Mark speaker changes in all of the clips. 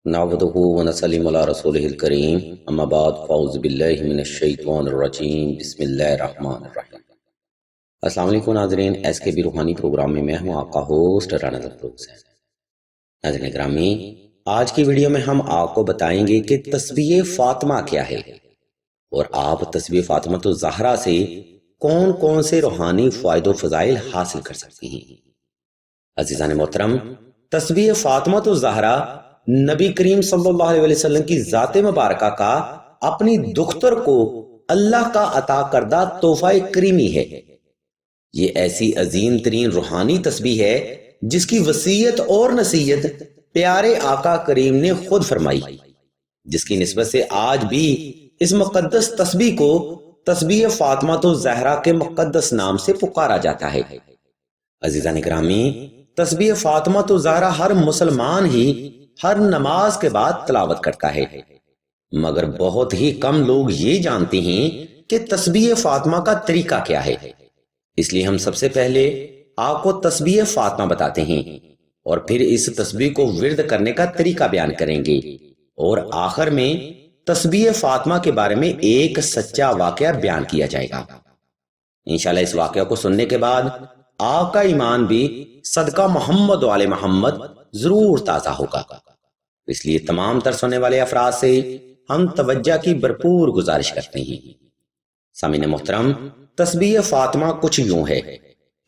Speaker 1: नहमदुहु व नसल्लिमु अला रसूलिहिल करीम अम्मा बाद फ़अऊज़ु बिल्लाहि मिनश शैतानिर रजीम बिस्मिल्लाहिर रहमानिर रहीम। अस्सलाम वालेकुम नाज़रीन, एसकेबी रूहानी प्रोग्राम में मैं हूं आपका होस्ट राना ज़फ़र हुसैन। नाज़रीन ग्रामी, आज की वीडियो में हम आपको बताएंगे कि तस्बीह फ़ातिमा क्या है और आप तस्बीह फ़ातिमा तो ज़हरा से कौन कौन से रूहानी फ़ायदे फ़ज़ाइल हासिल कर सकते हैं। अज़ीज़ान मोहतरम, तस्बीह फ़ातिमा तो ज़हरा नबी करीम सल्लल्लाहु अलैहि वसल्लम की ज़ाते मुबारका का अपनी दुख्तर को अल्लाह का अता करदा तोहफा करीमी है। ये ऐसी अजीम तरीन रूहानी तस्बीह है जिसकी वसीयत और नसीहत प्यारे आका करीम ने खुद फरमाई, जिसकी निस्बत से आज भी इस मुकद्दस तस्बीह को तस्बीह फ़ातिमा तो ज़हरा के मुकद्दस नाम से पुकारा जाता है। अजीज़ान इकरामी, तस्बीह फ़ातिमा तो ज़हरा हर मुसलमान ही हर नमाज के बाद तलावत करता है, मगर बहुत ही कम लोग ये जानते हैं कि तस्बीह फ़ातिमा का तरीका क्या है। इसलिए हम सबसे पहले आपको तस्बीह फ़ातिमा बताते हैं और फिर इस तस्बीह को विर्द करने का तरीका बयान करेंगे और आखिर में तस्बीह फ़ातिमा के बारे में एक सच्चा वाकया बयान किया जाएगा। इंशाल्लाह इस वाकया को सुनने के बाद आपका ईमान भी सदका मोहम्मद वाले मोहम्मद जरूर ताज़ा होगा। इसलिए तमाम तर सुनने वाले अफराद से हम तवज्जो की भरपूर गुजारिश करते हैं। सामीन मोहतरम, तस्बीह फ़ातिमा कुछ यूं है: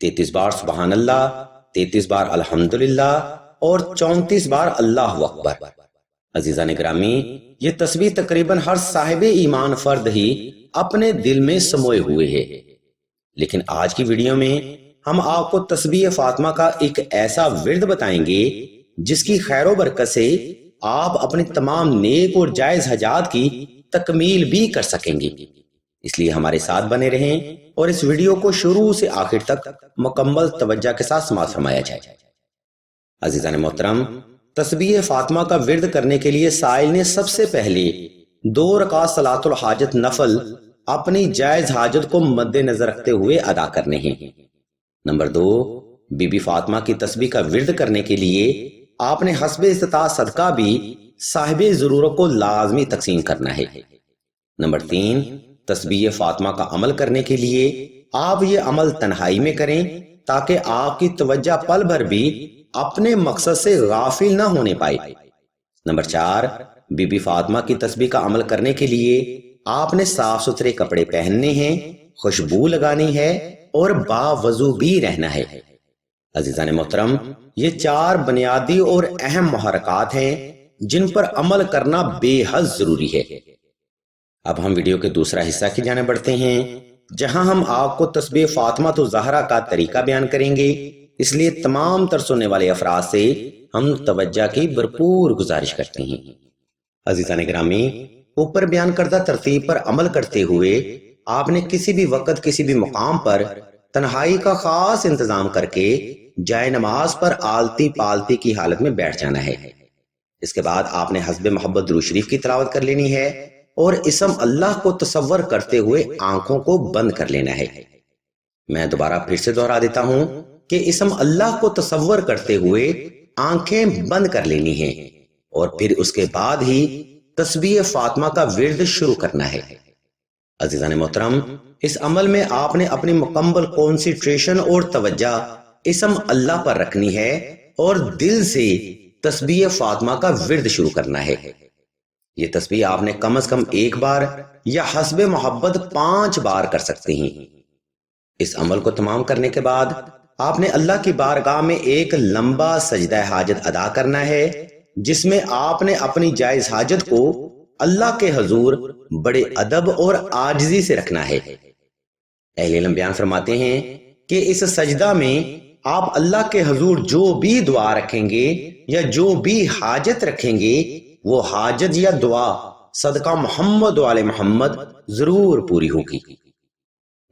Speaker 1: 33 बार सुबहान अल्लाह, 33 बार अल्हम्दुलिल्लाह और 34 बार अल्लाहु अकबर। अजीज़ान ग्रामी, ये तस्बीह तकरीबन हर साहिब ईमान फर्द ही अपने दिल में समोए हुए है। लेकिन आज की वीडियो में हम आपको तस्बीह फ़ातिमा का एक ऐसा विर्द बताएंगे जिसकी खैर बरकत से आप अपने तमाम नेक और जायज हजात की तकमील भी कर सकेंगे। इसलिए हमारे साथ बने रहें और इस वीडियो को शुरू से आखिर तक मुकम्मल तवज्जो के साथ समाअत फरमाया जाए। अजीज़ान मोहतरम, तस्बीह फ़ातिमा का विर्द करने के लिए साइल ने सबसे पहले 2 रकात सलातुल हाजत नफल अपनी जायज हाजत को मद्देनजर रखते हुए अदा करने हैं। नंबर 2, बीबी फ़ातिमा की तस्बीह का विर्द करने के लिए आपने हस्बे इस्तिताअत सदका भी साहिबे ज़रूरत को लाजमी तकसीम करना है। नंबर 3, तस्बीह फ़ातिमा का अमल करने के लिए आप ये अमल तन्हाई में करें ताकि आपकी तवज्जो पल भर भी अपने मकसद से गाफिल न होने पाए। नंबर 4, बीबी फ़ातिमा की तस्बीह का अमल करने के लिए आपने साफ सुथरे कपड़े पहनने हैं, खुशबू लगानी है और बावजू भी रहना है। अजीज़ान मोहतरम, ये 4 बुनियादी और अहम मुहर्रकात हैं जिन पर अमल करना बेहद जरूरी है। अब हम वीडियो के दूसरा हिस्सा की जाने बढ़ते हैं, जहां हम आपको तस्बीह फ़ातिमा तो ज़हरा का तरीका बयान करेंगे। इसलिए तमाम तर सुनने वाले अफराद से हम तवज्जो की भरपूर गुजारिश करते हैं। अजीज़ान ग्रामी, ऊपर बयान करदा तरतीब पर अमल करते हुए आपने किसी भी वक्त किसी भी मुकाम पर तन्हाई का खास इंतजाम करके जाए नमाज पर आलती पालती की हालत में बैठ जाना है। इसके बाद आपने हस्बे मोहब्बत दुरूद शरीफ की तिलावत कर लेनी है और इसम अल्लाह को तसव्वुर करते हुए आंखों को बंद कर लेना है। मैं दोबारा फिर से दोहरा देता हूं कि इसम अल्लाह को तसव्वुर करते हुए आंखें बंद कर लेनी है और फिर उसके बाद ही तस्बीह फ़ातिमा का विर्द शुरू करना है। अजीज़ान मोहतरम, इस अमल में आपने अपनी मुकम्मल कॉन्सेंट्रेशन और तवज्जो इसम अल्लाह पर रखनी है और दिल से तस्बीह फ़ातिमा का विर्द शुरू करना है। ये तस्बीह आपने कम से कम 1 बार या हस्बे मोहब्बत 5 बार कर सकते हैं। इस अमल को तमाम करने के बाद आपने अल्लाह की बारगाह में एक लंबा सजदा हाजत अदा करना है, जिसमें आपने अपनी जायज हाजत को अल्लाह के हुजूर बड़े अदब और आजिज़ी से रखना है। अहले इल्म बयान फरमाते हैं कि इस सजदा में आप अल्लाह के हुजूर जो भी दुआ रखेंगे या जो भी हाजत रखेंगे, वो हाजत या दुआ सदका मोहम्मद वाले मोहम्मद जरूर पूरी होगी।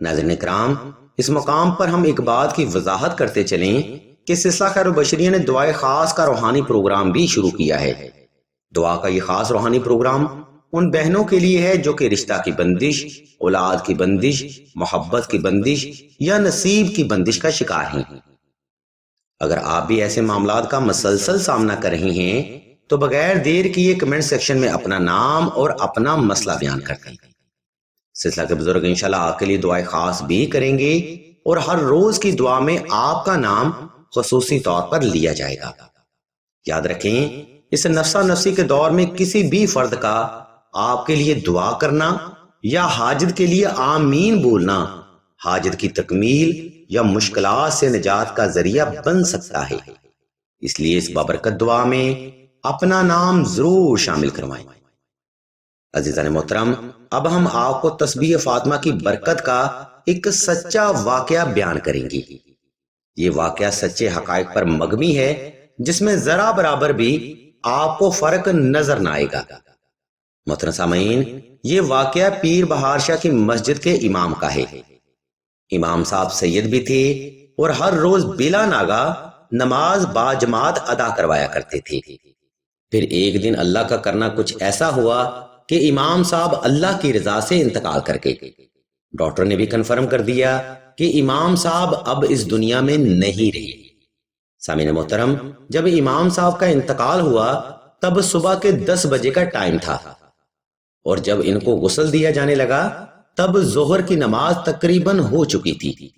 Speaker 1: नाज़रीन इकराम, इस मकाम पर हम एक बात की वजाहत करते चलें कि सिलसिला खैर बशरिया ने दुआए खास का रूहानी प्रोग्राम भी शुरू किया है। दुआ का ये खास रूहानी प्रोग्राम उन बहनों के लिए है जो कि रिश्ता की बंदिश, औलाद की बंदिश, मोहब्बत की बंदिश या नसीब की बंदिश का शिकार हैं। अगर आप भी ऐसे मामलात का मसलसल सामना कर रही हैं تو بغیر دیر کیے کمنٹ سیکشن میں اپنا نام اور اپنا مسئلہ بیان کر دیں۔ سلسلہ کے بزرگ انشاءاللہ آپ کے لیے دعائیں خاص بھی کریں گے اور ہر روز کی دعا میں آپ کا نام خصوصی طور پر لیا جائے گا۔ یاد رکھیں، اس نفسا نفسی کے دور میں کسی بھی فرد کا آپ کے لیے دعا کرنا یا حاجت کے لیے آمین بولنا حاجت کی تکمیل یا مشکلات سے نجات کا ذریعہ بن سکتا ہے۔ اس لیے اس بابرکت دعا میں اپنا نام ضرور شامل کروائیں۔ عزیزان محترم، اب ہم آپ کو تسبیح فاطمہ کی برکت کا ایک سچا واقعہ بیان کریں گے۔ یہ واقعہ سچے حقائق پر مبنی ہے، جس میں ذرا برابر بھی آپ کو فرق نظر نہ آئے گا۔ محترم سامعین، یہ واقعہ پیر بہار شاہ کی مسجد کے امام کا ہے۔ امام صاحب سید بھی تھے اور ہر روز بلا ناگا نماز با جماعت ادا کروایا کرتے تھے۔ پھر ایک دن اللہ کا کرنا کچھ ایسا ہوا کہ امام صاحب اللہ کی رضا سے انتقال کر گئے۔ ڈاکٹر نے بھی کنفرم کر دیا کہ امام صاحب اب اس دنیا میں نہیں رہے۔ سامعین محترم، جب امام صاحب کا انتقال ہوا تب صبح کے 10 بجے کا ٹائم تھا، اور جب ان کو غسل دیا جانے لگا تب ظہر کی نماز تقریباً ہو چکی تھی۔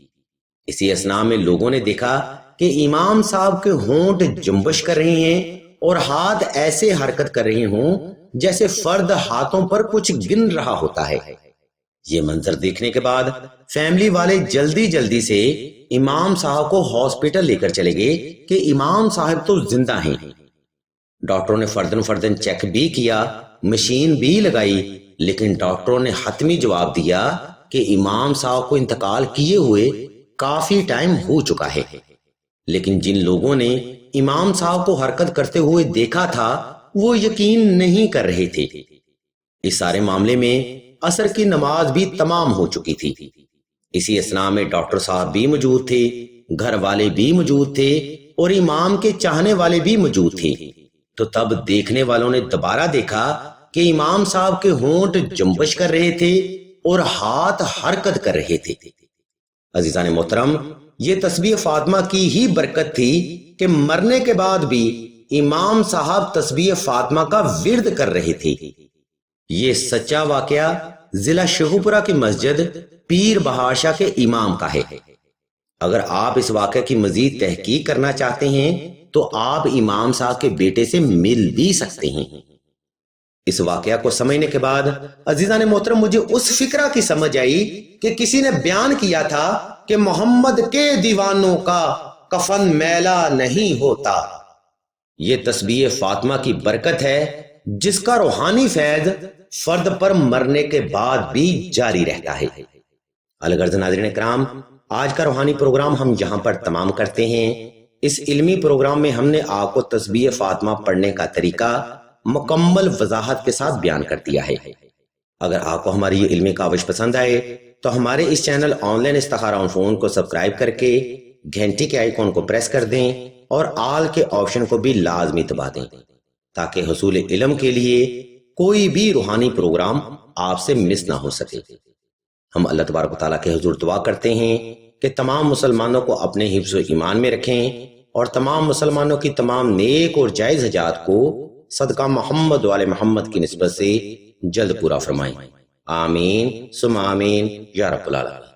Speaker 1: اسی اثناء میں لوگوں نے دیکھا کہ امام صاحب کے ہونٹ جنبش کر رہے ہیں اور ہاتھ ایسے حرکت کر رہے ہوں جیسے فرد ہاتھوں پر کچھ گن رہا ہوتا ہے۔ یہ منظر دیکھنے کے بعد فیملی والے جلدی جلدی سے امام صاحب کو ہاسپٹل لے کر چلے گئے کہ امام صاحب تو زندہ ہیں۔ ڈاکٹروں نے فردن فردن چیک بھی کیا، مشین بھی لگائی، لیکن ڈاکٹروں نے حتمی جواب دیا کہ امام صاحب کو انتقال کیے ہوئے کافی ٹائم ہو چکا ہے۔ لیکن جن لوگوں نے امام صاحب کو حرکت کرتے ہوئے دیکھا تھا وہ یقین نہیں کر رہے تھے۔ اس سارے معاملے میں عصر کی نماز بھی تمام ہو چکی تھی۔ اسی اثناء میں ڈاکٹر صاحب بھی موجود تھے، گھر والے بھی موجود تھے اور امام کے چاہنے والے بھی موجود تھے۔ تو تب دیکھنے والوں نے دوبارہ دیکھا کہ امام صاحب کے ہونٹ جنبش کر رہے تھے اور ہاتھ حرکت کر رہے تھے۔ عزیزان محترم، یہ تسبیح فاطمہ کی ہی برکت تھی کہ مرنے کے بعد بھی امام صاحب تسبیح فاطمہ کا ورد کر رہے تھے۔ یہ سچا واقعہ ضلع شیخوپورہ کی مسجد پیر بہار شاہ کے امام کا ہے۔ اگر آپ اس واقعے کی مزید تحقیق کرنا چاہتے ہیں تو آپ امام صاحب کے بیٹے سے مل بھی سکتے ہیں۔ اس واقعہ کو سمجھنے کے بعد عزیزان محترم مجھے اس فکرہ کی سمجھ آئی کہ کسی نے بیان کیا تھا کہ محمد کے دیوانوں کا کفن میلا نہیں ہوتا۔ یہ تسبیح فاطمہ کی برکت ہے جس کا روحانی فیض فرد پر مرنے کے بعد بھی جاری رہتا ہے۔ الغرض ناظرین اکرام، آج کا روحانی پروگرام ہم یہاں پر تمام کرتے ہیں۔ اس علمی پروگرام میں ہم نے آپ کو تسبیح فاطمہ پڑھنے کا طریقہ مکمل وضاحت کے ساتھ بیان کر دیا ہے۔ اگر آپ کو ہماری یہ علمی کاوش پسند آئے تو ہمارے اس چینل آن لائن استخارہ آن فون کو سبسکرائب کر کے گھنٹی کے آئیکن کو پریس کر دیں اور آل کے آپشن کو بھی لازمی دبا دیں تاکہ حصول علم کے لیے کوئی بھی روحانی پروگرام آپ سے مس نہ ہو سکے۔ ہم اللہ تبارک و تعالیٰ کے حضور دعا کرتے ہیں کہ تمام مسلمانوں کو اپنے حفظ و ایمان میں رکھیں اور تمام مسلمانوں کی تمام نیک اور جائز حاجات کو صدقہ محمد و آل محمد کی نسبت سے جلد پورا فرمائیں۔ آمین ثم آمین یا رب العالمین۔